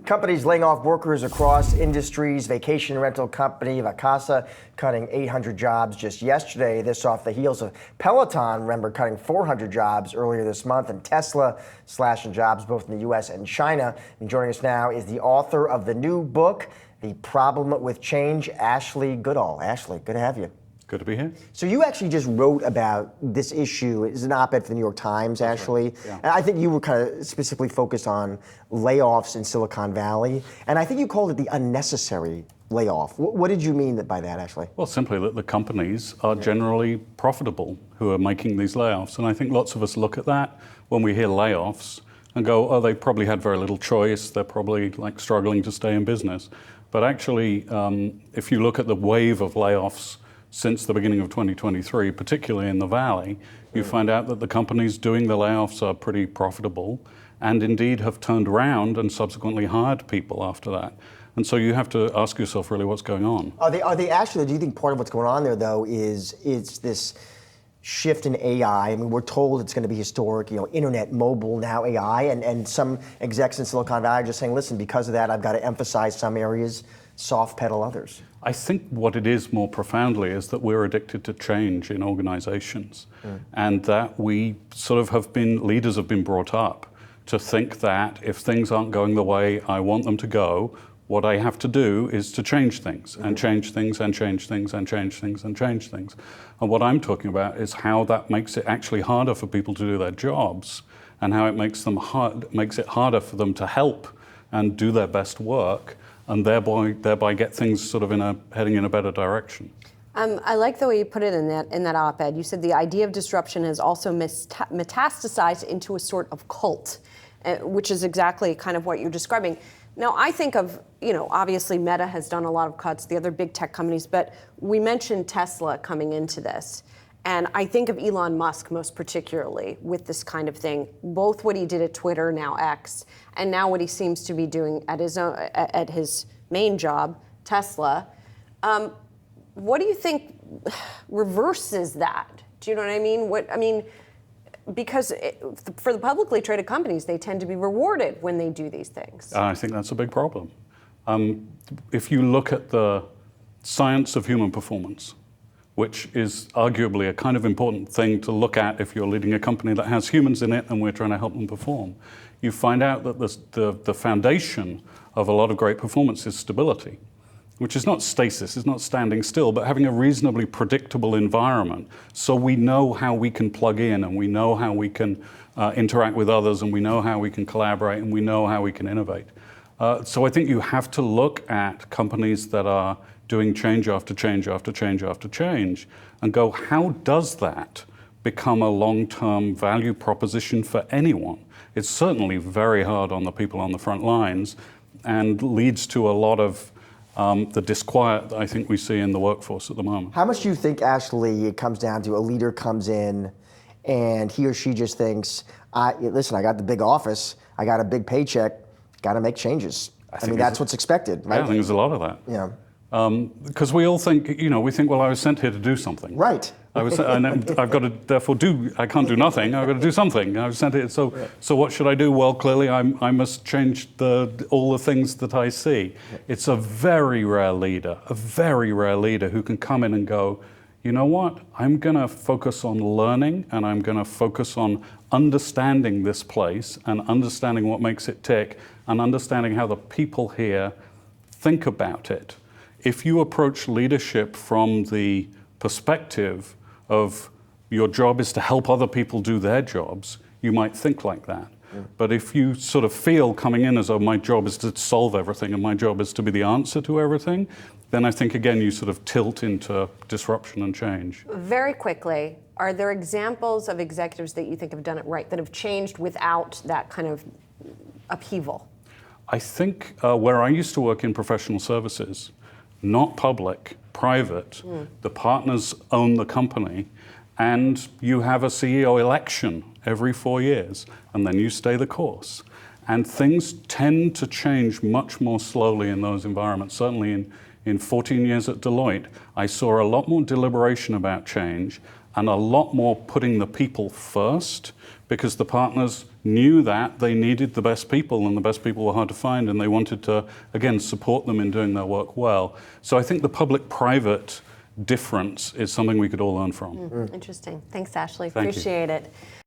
Companies laying off workers across industries. Vacation rental company Vacasa cutting 800 jobs just yesterday. This off the heels of Peloton, remember, cutting 400 jobs earlier this month, and Tesla slashing jobs both in the U.S. and China. And joining us now is the author of the new book, The Problem with Change, Ashley Goodall. Ashley, good to have you. Good to be here. So you actually just wrote about this issue. It's an op-ed for the New York Times, actually. Right. Yeah. And I think you were kind of specifically focused on layoffs in Silicon Valley. And I think you called it the unnecessary layoff. What did you mean by that, actually? Well, simply that the companies are generally profitable who are making these layoffs. And I think lots of us look at that when we hear layoffs and go, oh, they probably had very little choice. They're probably like struggling to stay in business. But actually, if you look at the wave of layoffs since the beginning of 2023, particularly in the Valley, you find out that the companies doing the layoffs are pretty profitable and indeed have turned around and subsequently hired people after that. And so you have to ask yourself really what's going on. Are they actually, do you think part of what's going on there though is this shift in AI? I mean, we're told it's going to be historic, internet, mobile, now AI, and some execs in Silicon Valley are just saying, listen, because of that, I've got to emphasize some areas, soft pedal others. I think what it is more profoundly is that we're addicted to change in organizations, and that we sort of leaders have been brought up to think that if things aren't going the way I want them to go, what I have to do is to change things and change things and change things and change things and change things. And what I'm talking about is how that makes it actually harder for people to do their jobs, and how it makes it harder for them to help and do their best work, and thereby get things sort of heading in a better direction. I like the way you put it in that op-ed. You said the idea of disruption has also metastasized into a sort of cult, which is exactly kind of what you're describing. Now, I think of, obviously Meta has done a lot of cuts, the other big tech companies, but we mentioned Tesla coming into this. And I think of Elon Musk most particularly with this kind of thing, both what he did at Twitter, now X, and now what he seems to be doing at his main job, Tesla. What do you think reverses that? Do you know what I mean? Because for the publicly traded companies, they tend to be rewarded when they do these things. I think that's a big problem. If you look at the science of human performance, which is arguably a kind of important thing to look at if you're leading a company that has humans in it and we're trying to help them perform, you find out that the foundation of a lot of great performance is stability, which is not stasis, it's not standing still, but having a reasonably predictable environment so we know how we can plug in and we know how we can interact with others and we know how we can collaborate and we know how we can innovate. So I think you have to look at companies that are doing change after change after change after change and go, how does that become a long-term value proposition for anyone? It's certainly very hard on the people on the front lines and leads to a lot of the disquiet that I think we see in the workforce at the moment. How much do you think, Ashley, it comes down to a leader comes in and he or she just thinks, listen, I got the big office, I got a big paycheck, got to make changes. I mean, that's what's expected, right? Yeah, I think there's a lot of that. Yeah. Because we all think, we think, well, I was sent here to do something. Right. I've got to therefore I can't do nothing, I've got to do something. I was sent here, so what should I do? Well, clearly I must change all the things that I see. It's a very rare leader who can come in and go, you know what, I'm going to focus on learning and I'm going to focus on understanding this place and understanding what makes it tick and understanding how the people here think about it. If you approach leadership from the perspective of your job is to help other people do their jobs, you might think like that. Yeah. But if you sort of feel coming in as though my job is to solve everything and my job is to be the answer to everything, then I think, again, you sort of tilt into disruption and change. Very quickly, are there examples of executives that you think have done it right, that have changed without that kind of upheaval? I think where I used to work in professional services, not public, private, the partners own the company, and you have a CEO election every 4 years, and then you stay the course. And things tend to change much more slowly in those environments. Certainly in 14 years at Deloitte, I saw a lot more deliberation about change and a lot more putting the people first, because the partners knew that they needed the best people, and the best people were hard to find, and they wanted to, again, support them in doing their work well. So I think the public-private difference is something we could all learn from. Interesting. Thanks, Ashley. Thank you. Appreciate it.